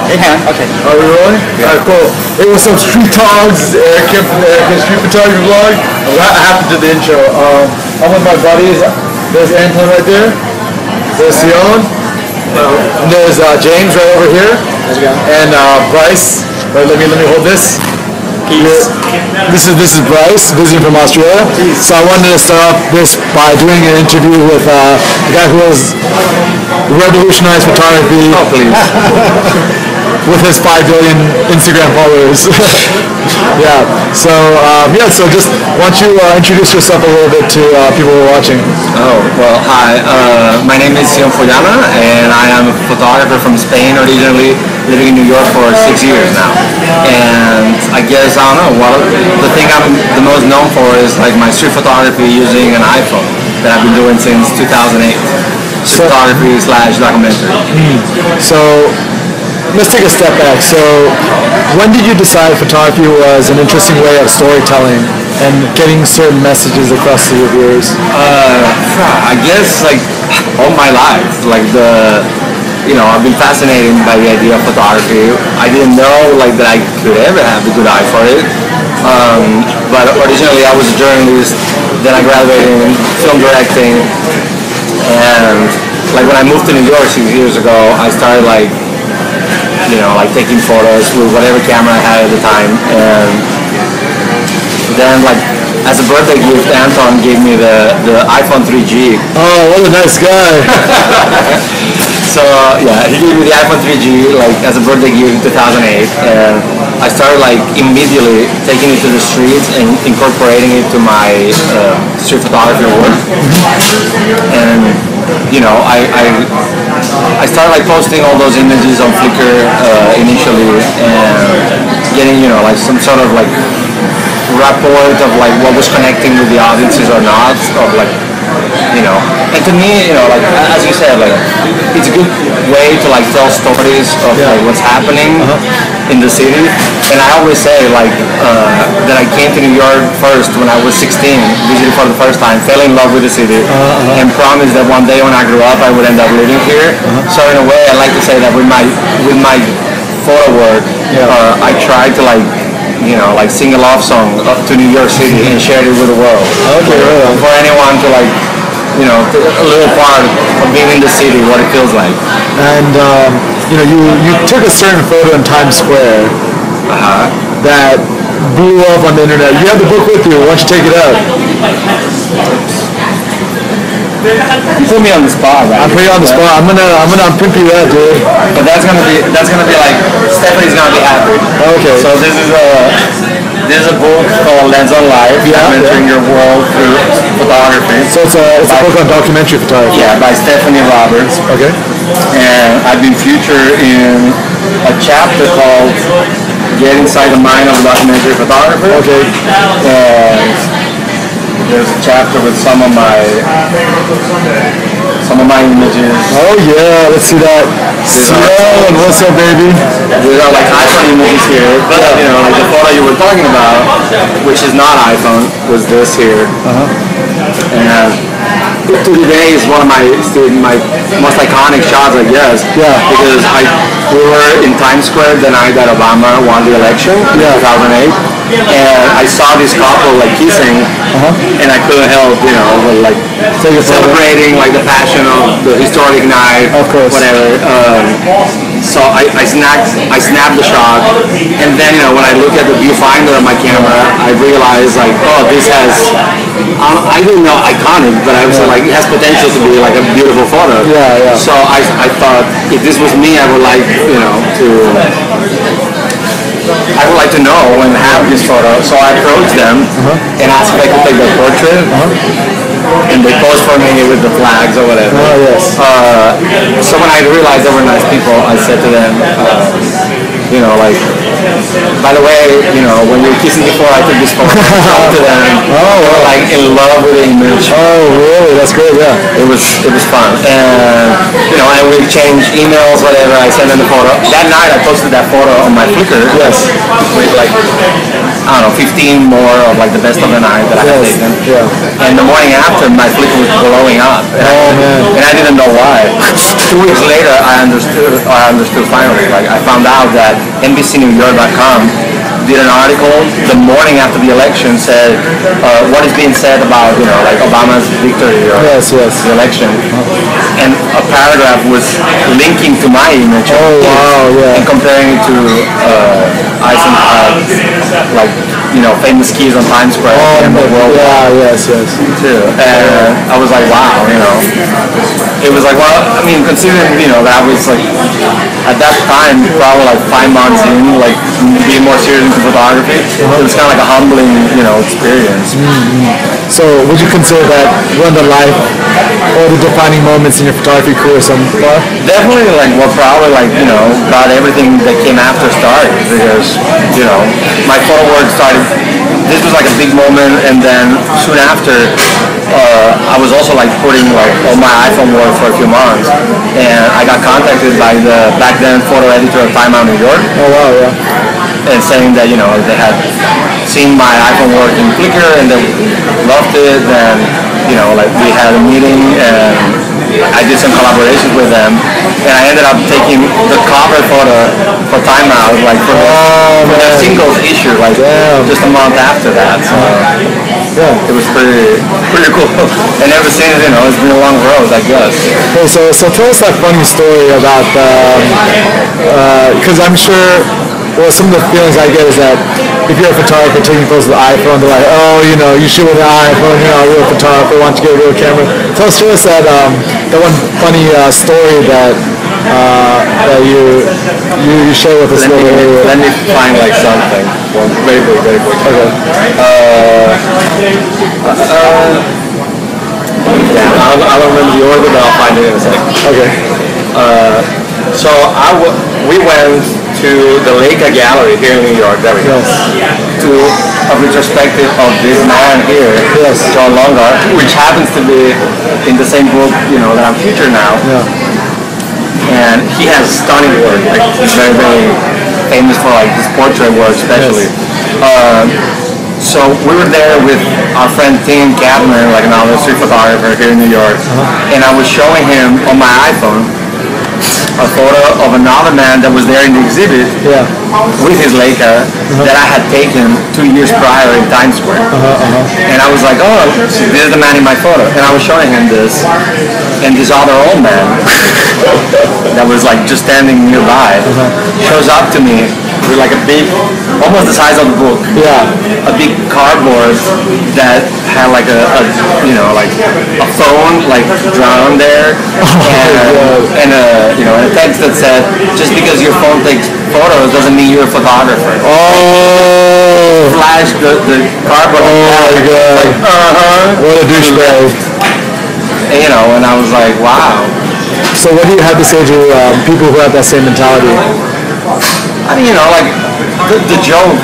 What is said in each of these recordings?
Yeah, okay. Are we rolling? Yeah. Alright, cool. Hey, what's up, Street Talks? Eric from Street Photography Vlog. I have to do the intro. I'm with my buddies. There's Anton right there. There's Sion. And there's James right over here. And Bryce. Right, let me hold this. Peace. This is Bryce, visiting from Australia. Peace. So I wanted to start off this by doing an interview with a guy who has revolutionized photography. Oh, please. With his 5 billion Instagram followers. Yeah. So so just why don't you introduce yourself a little bit to people who are watching. Oh, well, hi. My name is Sion Fullana, and I am a photographer from Spain originally, living in New York for 6 years now. And I guess, I don't know, the thing I'm the most known for is like my street photography using an iPhone that I've been doing since 2008. Street photography / documentary. So let's take a step back. So when did you decide photography was an interesting way of storytelling and getting certain messages across to your viewers? I guess like all my life, like I've been fascinated by the idea of photography. I didn't know like that I could ever have a good eye for it. But originally I was a journalist, then I graduated in film directing, and like when I moved to New York 6 years ago, I started like taking photos with whatever camera I had at the time, and then like as a birthday gift, Anton gave me the iPhone 3G. Oh, what a nice guy! So yeah, he gave me the iPhone 3G like as a birthday gift in 2008, and I started like immediately taking it to the streets and incorporating it to my street photography work. And I started like posting all those images on Flickr initially, and getting like some sort of like rapport of like what was connecting with the audiences or not, of like and to me, like as you said, like it's a good way to like tell stories of like what's happening in the city. And I always say like that I came to New York first when I was 16, visited for the first time, fell in love with the city, and promised that one day when I grew up I would end up living here. So in a way, I like to say that with my photo work, I tried to like sing a love song to New York City and share it with the world. Okay, for anyone to like, a little part of being in the city, what it feels like. And you took a certain photo in Times Square that blew up on the internet. You have the book with you. Why don't you take it out? You put me on the spot, right? I'm putting you on the spot. I'm gonna pimp you out, dude. But that's gonna be like Stephanie's gonna be happy. Okay. So this is a book called Lens on Life, entering your world through photography. So it's a book on documentary photography. Yeah, by Stephanie Roberts. Okay. And I've been featured in a chapter called Get Inside the Mind of a Documentary Photographer. Okay. And there's a chapter with some of my images. Oh yeah, let's see that. Sion, what's up, baby? These are like iPhone images here, but like the photo you were talking about, which is not iPhone, was this here. And today is one of my most iconic shots, I guess. Yeah. Because we were in Times Square the night that Obama won the election in 2008, and I saw this couple like kissing, and I couldn't help, but like celebrating like the passion of the historic night, of course, whatever. So I snapped the shot, and then when I look at the viewfinder of my camera, I realized like, oh, this has I didn't know iconic, but I was like, it has potential to be like a beautiful photo. Yeah. So I thought if this was me, I would like to know and have this photo. So I approached them and asked if I could take their portrait. And they posed for me with the flags or whatever. Oh, yes. So when I realized they were nice people, I said to them, by the way, when we were kissing before, I took this photo to them. Oh, They were like in love with the image. Oh, really? That's great. Yeah. It was fun, and and we exchanged emails, whatever. I sent them the photo. That night, I posted that photo on my Flickr. Yes. With like, I don't know, 15 more of like the best of the night that I had taken. Yeah. And the morning after, my Flickr was blowing up. And I didn't know why. 2 weeks later, I understood finally. Like, I found out that NBCNewYork.com did an article the morning after the election, said what is being said about like Obama's victory or the election, and a paragraph was linking to my image and comparing it to Eisenhower's like famous keys on Times Square and the world too. And I was like, wow, it was like, well, I mean, considering that was like at that time probably like 5 months in, like being more serious into photography, it was kind of like a humbling experience. So would you consider that one of the life or the defining moments in your photography career so far? Definitely, like, well, probably like about everything that came after started, because my photo work started. This was like a big moment, and then soon after, I was also like putting like all my iPhone work for a few months, and I got contacted by the back then photo editor of Time Out New York. Oh wow, yeah. And saying that they had seen my iPhone work in Flickr and they loved it, and like we had a meeting and I did some collaborations with them, and I ended up taking the cover photo for Time Out, like for their singles issue, like just a month after that. So it was pretty cool. And ever since, it's been a long road, I guess. Hey, so tell us that funny story about because I'm sure. Well, some of the feelings I get is that if you're a photographer taking photos with the iPhone, they're like, oh, you shoot with an iPhone, a real photographer wants to get a real camera. Tell us that one funny story that you share with us. Let me find like something. Well, very quick. Okay. I don't remember the order, but I'll find it in a second. Okay. So we went to the Leica Gallery here in New York. There we go. To a retrospective of this man here, John Longard, which happens to be in the same book, that I'm featured now. And he has stunning work. Like, he's very, very famous for like his portrait work, especially. So we were there with our friend Tim Cadman, like another street photographer here in New York, and I was showing him on my iPhone a photo of another man that was there in the exhibit with his Leica that I had taken 2 years prior in Times Square. And I was like, oh, this is the man in my photo. And I was showing him this, and this other old man that was like just standing nearby shows up to me with like a big, almost the size of the book, a big cardboard that had like a phone like drawn on there, and a text that said, just because your phone takes photos doesn't mean you're a photographer. Oh! Flash the cardboard. Oh my god. Like, what a douchebag. And I was like, wow. So what do you have to say to people who have that same mentality? I mean, like, the joke,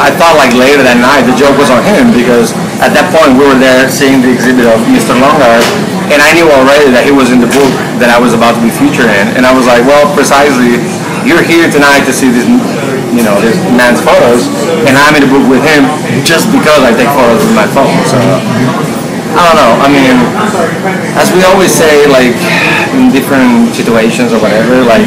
I thought like later that night, the joke was on him, because at that point we were there seeing the exhibit of Mr. Longard, and I knew already that he was in the book that I was about to be featured in, and I was like, well, precisely, you're here tonight to see this, this man's photos, and I'm in the book with him just because I take photos with my phone. So I don't know. I mean, as we always say, like in different situations or whatever, like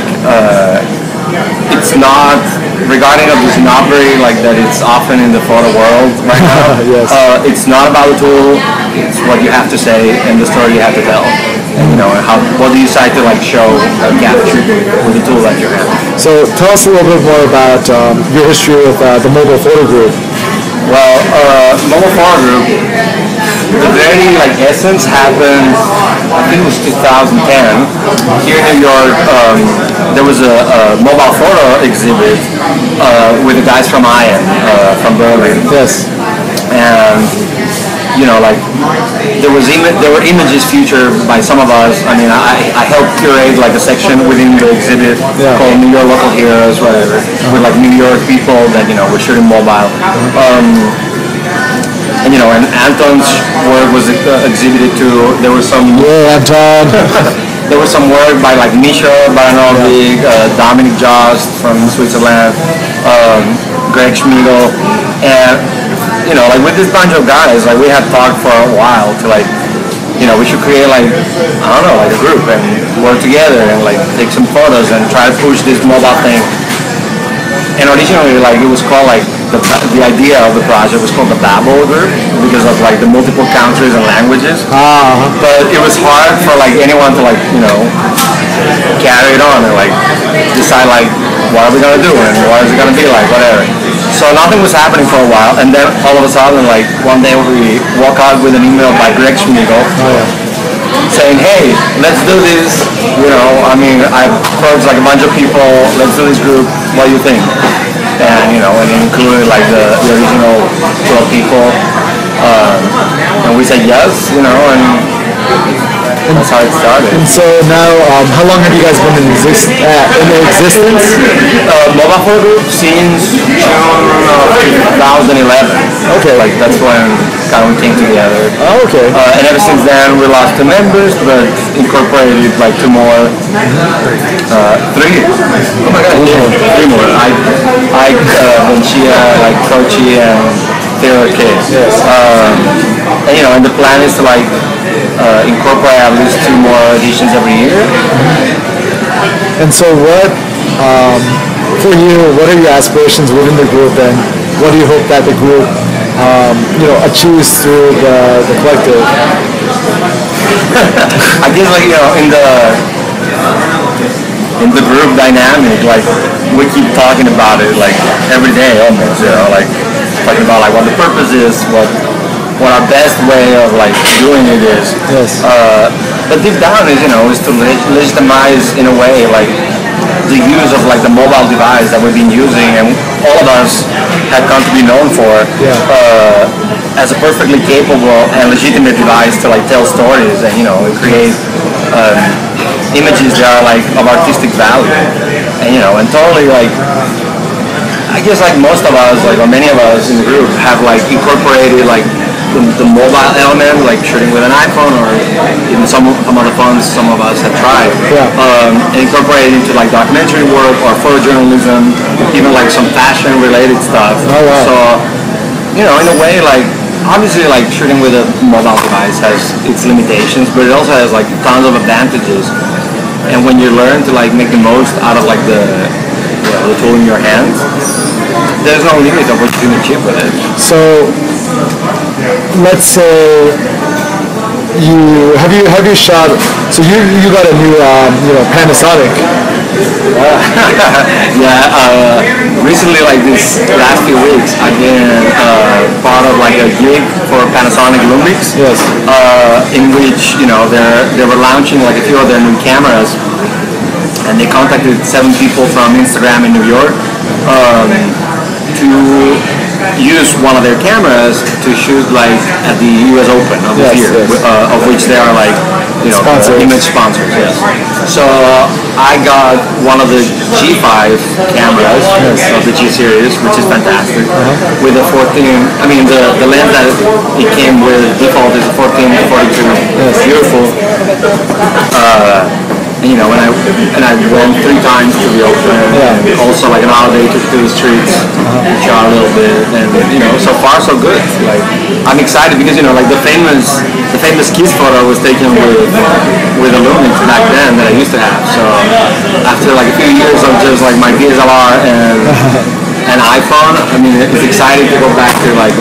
it's not regarding of the snobbery like that it's often in the photo world right now. It's not about the tool, it's what you have to say and the story you have to tell, and what do you decide to like show or capture with the tool that you have. So tell us a little bit more about your history with the Mobile Photo Group. Well, Mobile Photo Group, the very like essence happened, I think it was 2010 here in New York. There was a mobile photo exhibit with the guys from Sion from Berlin. Yes. And you know, like there were images featured by some of us. I mean, I helped curate like a section within the exhibit called New York Local Heroes, whatever, with like New York people that were shooting mobile. And and Anton's work was exhibited too. There was some Anton. There was some work by like Misha Baranovich, Dominic Jost from Switzerland, Greg Schmiegel, and like with this bunch of guys, like we had talked for a while to like, we should create like, I don't know, like a group and work together and like take some photos and try to push this mobile thing. And originally, like it was called like the idea of the project was called the Babel group because of like the multiple countries and languages. But it was hard for like anyone to like carry it on and like decide like what are we gonna do and what is it gonna be like, whatever. So nothing was happening for a while, and then all of a sudden, like one day we walk out with an email by Greg Schmiegel saying, "Hey, let's do this. I mean, I approached like a bunch of people. Let's do this group. What do you think?" And and it included like the original 12 people, and we said yes. And that's how it started. And so now, how long have you guys been in existence? Mobile photo group since June of 2011. Okay. Like that's when kind of we came together. Oh, okay. And ever since then we lost 2 members, but incorporated like 2 more. 3. Oh my God. 3 more. I Benchia, like Kochi and Taylor Case. Yes. And the plan is to like incorporate at least 2 more editions every year. And so what, for you, what are your aspirations within the group, and what do you hope that the group, achieves through the collective? I guess like, in the group dynamic, like we keep talking about it like every day almost, like talking about like what the purpose is, what our best way of like doing it is. Yes. But deep down is to legitimize in a way like the use of like the mobile device that we've been using and all of us have come to be known for as a perfectly capable and legitimate device to like tell stories and create images that are like of artistic value and totally like I guess like most of us like or many of us in the group have like incorporated like the mobile element, like shooting with an iPhone or even some other phones some of us have tried, incorporated into like documentary work or photojournalism, even like some fashion related stuff. So, in a way, like obviously like shooting with a mobile device has its limitations, but it also has like tons of advantages. And when you learn to like make the most out of like the tool in your hands, there's no limit of what you can achieve with it. So let's say you shot. So you got a new Panasonic. Recently, like this last few weeks, I've been part of like a gig for Panasonic Lumix. Yes. In which they were launching like a few of their new cameras, and they contacted 7 people from Instagram in New York to use one of their cameras to shoot like at the US Open of this year, of which they are like image sponsors. Yes. So I got one of the G5 cameras of the G series, which is fantastic, with a 14. I mean the lens that it came with default is a 14-42. Beautiful. And I went 3 times to the Open, and also like an holiday took to the streets, shot a little bit, and so far so good. Like I'm excited because like the famous kiss photo was taken with a Lumix back then that I used to have. So after like a few years of just like my DSLR and an iPhone, I mean it's exciting to go back to like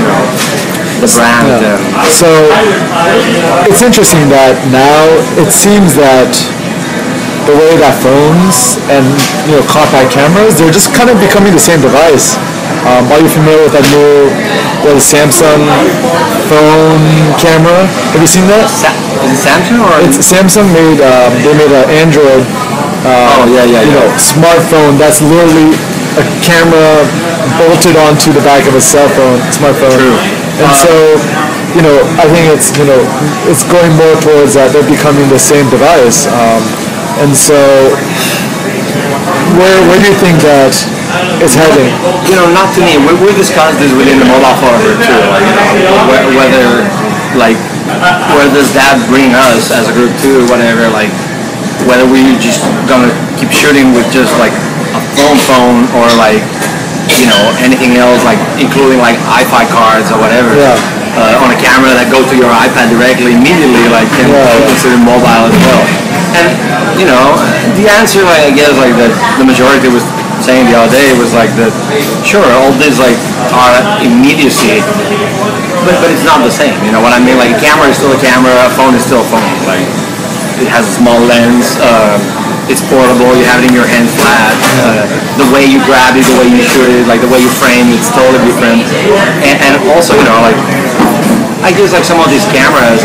the brand. So it's interesting that now it seems that the way that phones and compact cameras, they're just kind of becoming the same device. Are you familiar with that new Samsung phone camera? Have you seen that? Is it Samsung or? It's Samsung made. They made an Android. Smartphone that's literally a camera bolted onto the back of a cell phone, smartphone. True. And so I think it's going more towards that they're becoming the same device, and so where do you think that it's heading? Not to me. We discussed this within the mobile phone too. Whether where does that bring us as a group too? Whatever. Whether we just gonna keep shooting with just a phone or anything else, including Wi-Fi cards or whatever. Yeah. On a camera that go to your iPad directly immediately, can be considered mobile as well. And the answer, I guess, that the majority was saying the other day was that sure, all these are immediacy, but it's not the same. You know what I mean? A camera is still a camera, a phone is still a phone. It has a small lens. It's portable. You have it in your hand flat. The way you grab it, the way you shoot it, the way you frame, it's totally different. And also, I guess some of these cameras,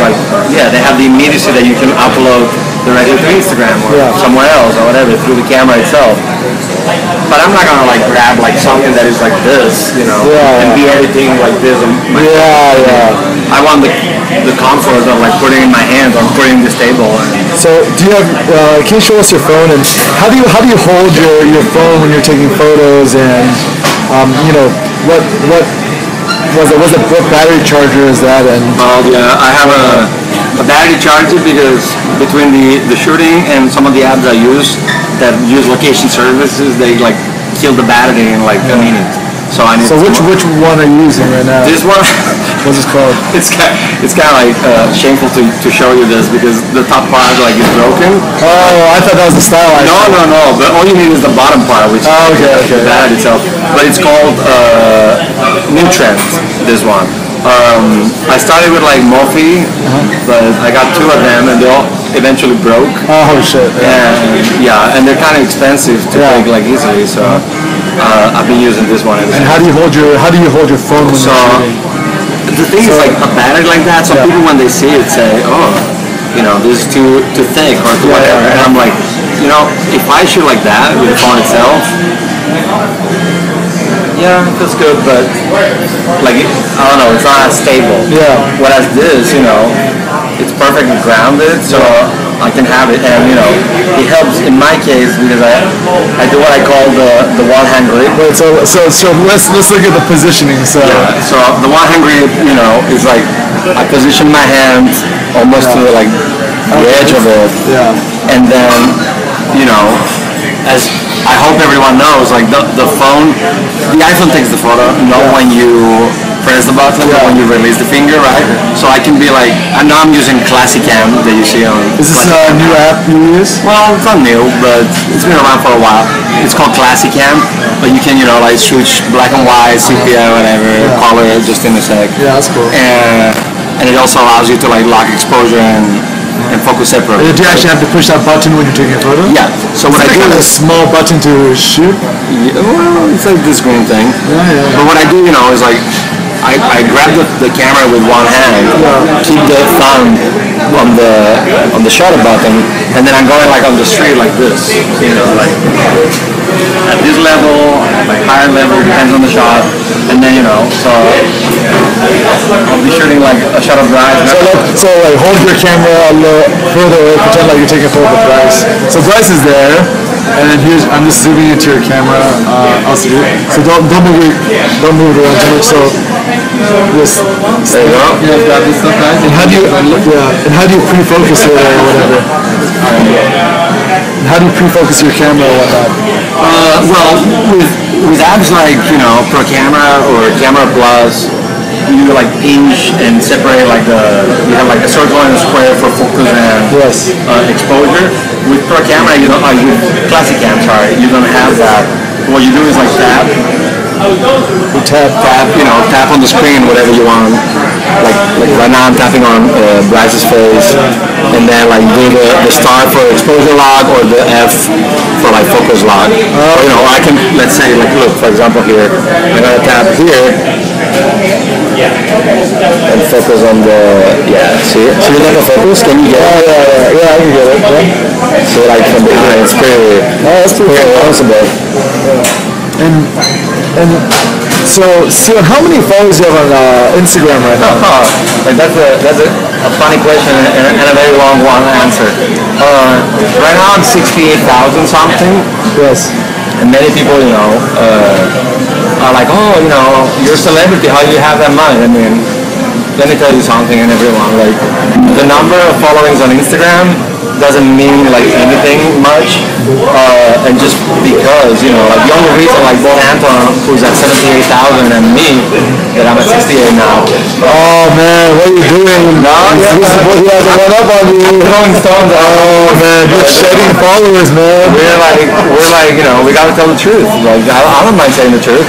they have the immediacy that you can upload directly to Instagram or somewhere else or whatever through the camera itself. But I'm not gonna grab something that is this, and be editing this. I want the comfort of putting it in my hands or putting this table. So do you have? Can you show us your phone, and how do you hold your phone when you're taking photos, and what battery charger is that? And I have a battery charger because between the shooting and some of the apps I use that use location services, they kill the battery in a minute. So I need. So which one are you using right now? This one. What's it called? It's kind of shameful to show you this because the top part is broken. Oh, I thought that was the style. No. But all you need is the bottom part, which is the battery itself. But it's called Nutrient. This one. I started with Mophie, but I got two of them, and they all eventually broke. Oh shit! And they're kind of expensive to take easily, so I've been using this one. And how do you hold your phone when you're shooting? The thing is, a battery like that, some people when they see it say, oh, this is too thick or too whatever. And I'm like, if I shoot like that with the phone itself, it feels good, but I don't know, it's not as stable. Yeah. Whereas this, it's perfectly grounded, so I can have it, and it helps in my case because I do what I call the one hand grip. Wait, so let's look at the positioning. So the one hand grip, is I position my hand almost to the edge of it, and then as I hope everyone knows, the phone, the iPhone takes the photo, not when you press the button, but when you release the finger, right? So I can be I know I'm using Classic Cam that you see on. Is this a new app you use? Well, it's not new, but it's been around for a while. It's called Classic Cam, but you can, switch black and white, sepia, whatever, color just in a sec. Yeah, that's cool. And it also allows you to lock exposure and focus separately. Do you actually have to push that button when you're taking a photo? Yeah. So what I do is a small button to shoot. Yeah, well, it's this green thing. But what I do, is I grab the camera with one hand, keep the thumb on the shutter button, and then I'm going on the street like this. At this level, higher level, depends on the shot, and then so I'll be shooting a shot of Bryce. So hold your camera a little further away, pretend like you're taking a photo of Bryce. So Bryce is there, and I'm just zooming into your camera. Also, so don't move it around too much. So just there you go. Grab this stuff, guys. And how do you pre-focus it or whatever? How do you pre-focus your camera or whatnot? Well, with apps Pro Camera or Camera Plus, you pinch and separate you have a circle and a square for focus and exposure. With Pro Camera, with Classic Cam, you don't have that. What you do is tap. You tap, tap on the screen, whatever you want. Like right now I'm tapping on Bryce's face, and then do the start for exposure lock or the F for focus lock. Or, I can, let's say, look, for example here, I'm gonna tap here and focus on the, see you like a focus? Can you get it? Yeah, I can get it. Yeah. So from behind, it's pretty that's pretty possible. And So, Sion, how many followers do you have on Instagram right now? Like that's a funny question and a very long one to answer. Right now I'm 68,000 something. Yes. And many people, are like, oh, you're a celebrity. How do you have that money? I mean, let me tell you something, and everyone, like, the number of followings on Instagram doesn't mean like anything much, and just because like the only reason like both Anton, who's at 78,000, and me, that I'm at 68 now. Oh man, what are you doing? No, he hasn't run up on you. Throwing stones. Oh man, you're shedding followers, man. We're like we gotta tell the truth. Like I don't mind saying the truth.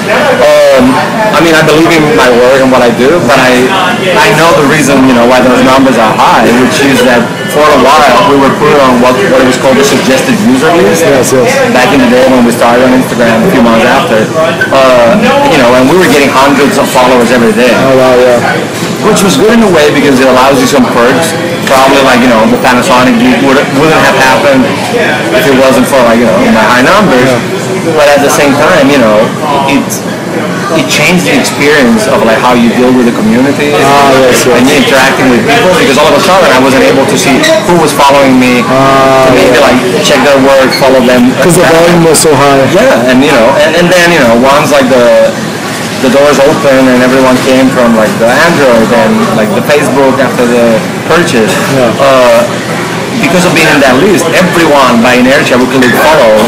I mean, I believe in my work and what I do, but I know the reason why those numbers are high, which is that for a while we were put on what was called the suggested user list. Yes. Back in the day when we started on Instagram a few months after, and we were getting hundreds of followers every day. Oh wow, yeah. Which was good in a way because it allows you some perks. Probably like the Panasonic gig wouldn't have happened if it wasn't for my high numbers. Yeah. But at the same time, it changed the experience of like how you deal with the community and you interacting with people, because all of a sudden I wasn't able to see who was following me, to maybe like check their work, follow them. Because the volume was so high. Yeah, and then once like the doors open and everyone came from like the Android and like the Facebook after the purchase. Because of being in that list, everyone by inertia will click follow,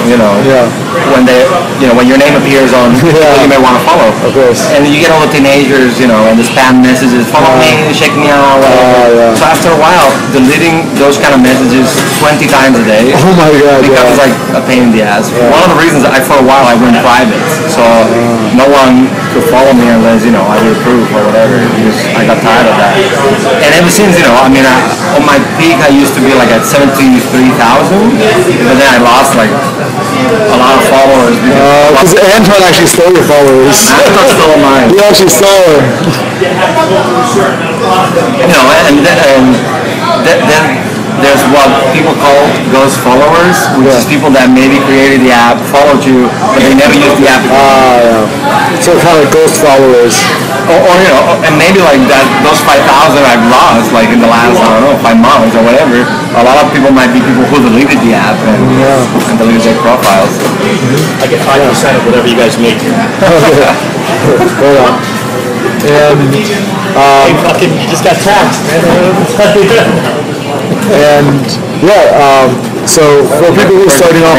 when they, when your name appears on people you may want to follow. Of course. And you get all the teenagers, and the spam messages, follow me, check me out, whatever. So after a while, deleting those kind of messages 20 times a day becomes like a pain in the ass. One of the reasons for a while I went private, so no one could follow me unless, I would approve or whatever, because I got tired of that. And ever since, on my peak I used to be like at 73,000, but then I lost like a lot of followers. Because Anton actually stole your followers. Anton stole mine. He actually stole them. Then there's what people call ghost followers, which is people that maybe created the app, followed you, but they never used the app. So kind of ghost followers. Or and maybe like that, those 5,000 I've lost, like in the last, 5 months or whatever. A lot of people might be people who deleted the app and deleted their profiles. I get 5% of whatever you guys make. Hold on. And you just got taxed, man. And so for people who are starting off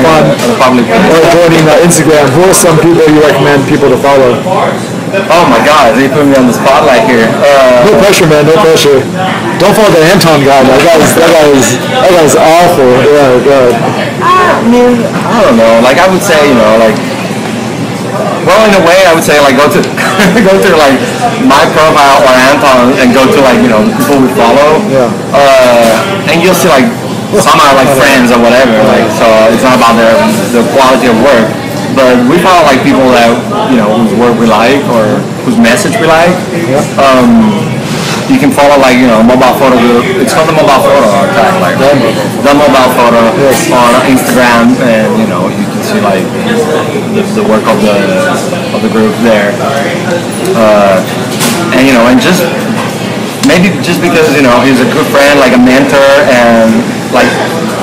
on or joining Instagram, who are some people you recommend people to follow? Oh my God, they put me on the spotlight here. No pressure, man. No pressure. Don't follow the Anton guy. That guy's awful. Yeah, God. I mean, I don't know. Like I would say, well, in a way, I would say like go to like my profile or Anton and go to like the people we follow. Yeah. And you'll see like some are like friends or whatever. Like so, it's not about the quality of work. But we follow like people that whose work we like or whose message we like. You can follow like mobile photo group. It's called the mobile photo tag, like the mobile photo on Instagram, and you can see like the work of the group there. And just maybe just because he's a good friend, like a mentor, and like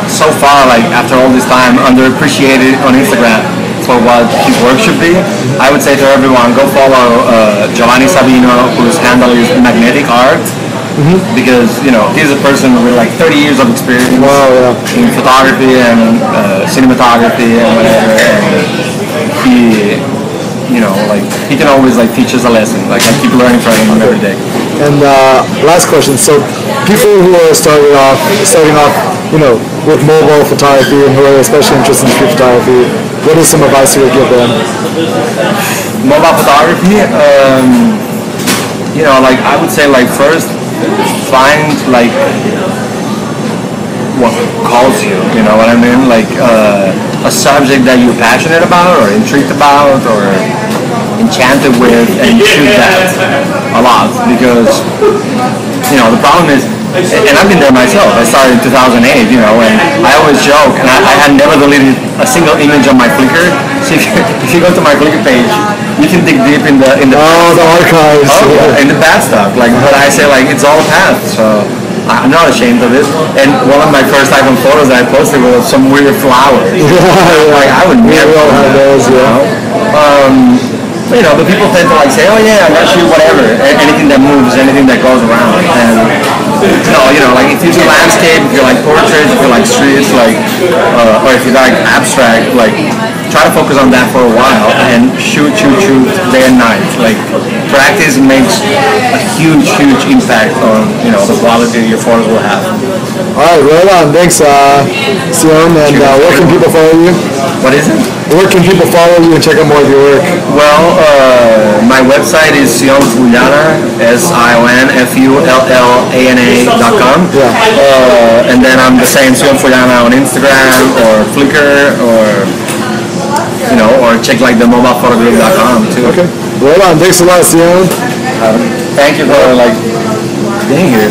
so far like after all this time underappreciated on Instagram for what his work should be, I would say to everyone, go follow Giovanni Sabino, whose handle is Magnetic Art, because he's a person with like 30 years of experience in photography and cinematography and whatever, and he he can always like teach us a lesson. Like I keep learning from him every day. And last question. So people who are starting off, with mobile photography and who are especially interested in street photography, what is some advice you would give them? Mobile photography, like I would say like first find like what calls you, you know what I mean? Like a subject that you're passionate about or intrigued about or enchanted with, and shoot that a lot, because the problem is And I've been there myself. I started in 2008, you know, and I always joke, and I had never deleted a single image on my Flickr. So if you go to my Flickr page, you can dig deep in the the archives. oh yeah, in the bad stuff. Like, but I say like it's all past, so I'm not ashamed of it. And one of my first iPhone photos that I posted was some weird flowers. Like I would never have those, you know, but people tend to like say, oh yeah, I got you whatever, anything that moves, anything that goes around. And no, you know, like if you do landscape, if you like portraits, if you like streets, like, or if you like abstract, like try to focus on that for a while and shoot day and night. Like practice makes a huge impact on, you know, the quality your photos will have. All right, right on. Thanks, Sion. And where can people follow you? What is it? Where can people follow you and check out more of your work? Well, my website is Sion Fullana, SionFullana.com. Yeah. And then I'm the same Sion Fullana on Instagram or Flickr or, you know, or check like the mobilephotogroup.com too. Okay. Right on. Thanks a lot, Sion. Thank you for like being here.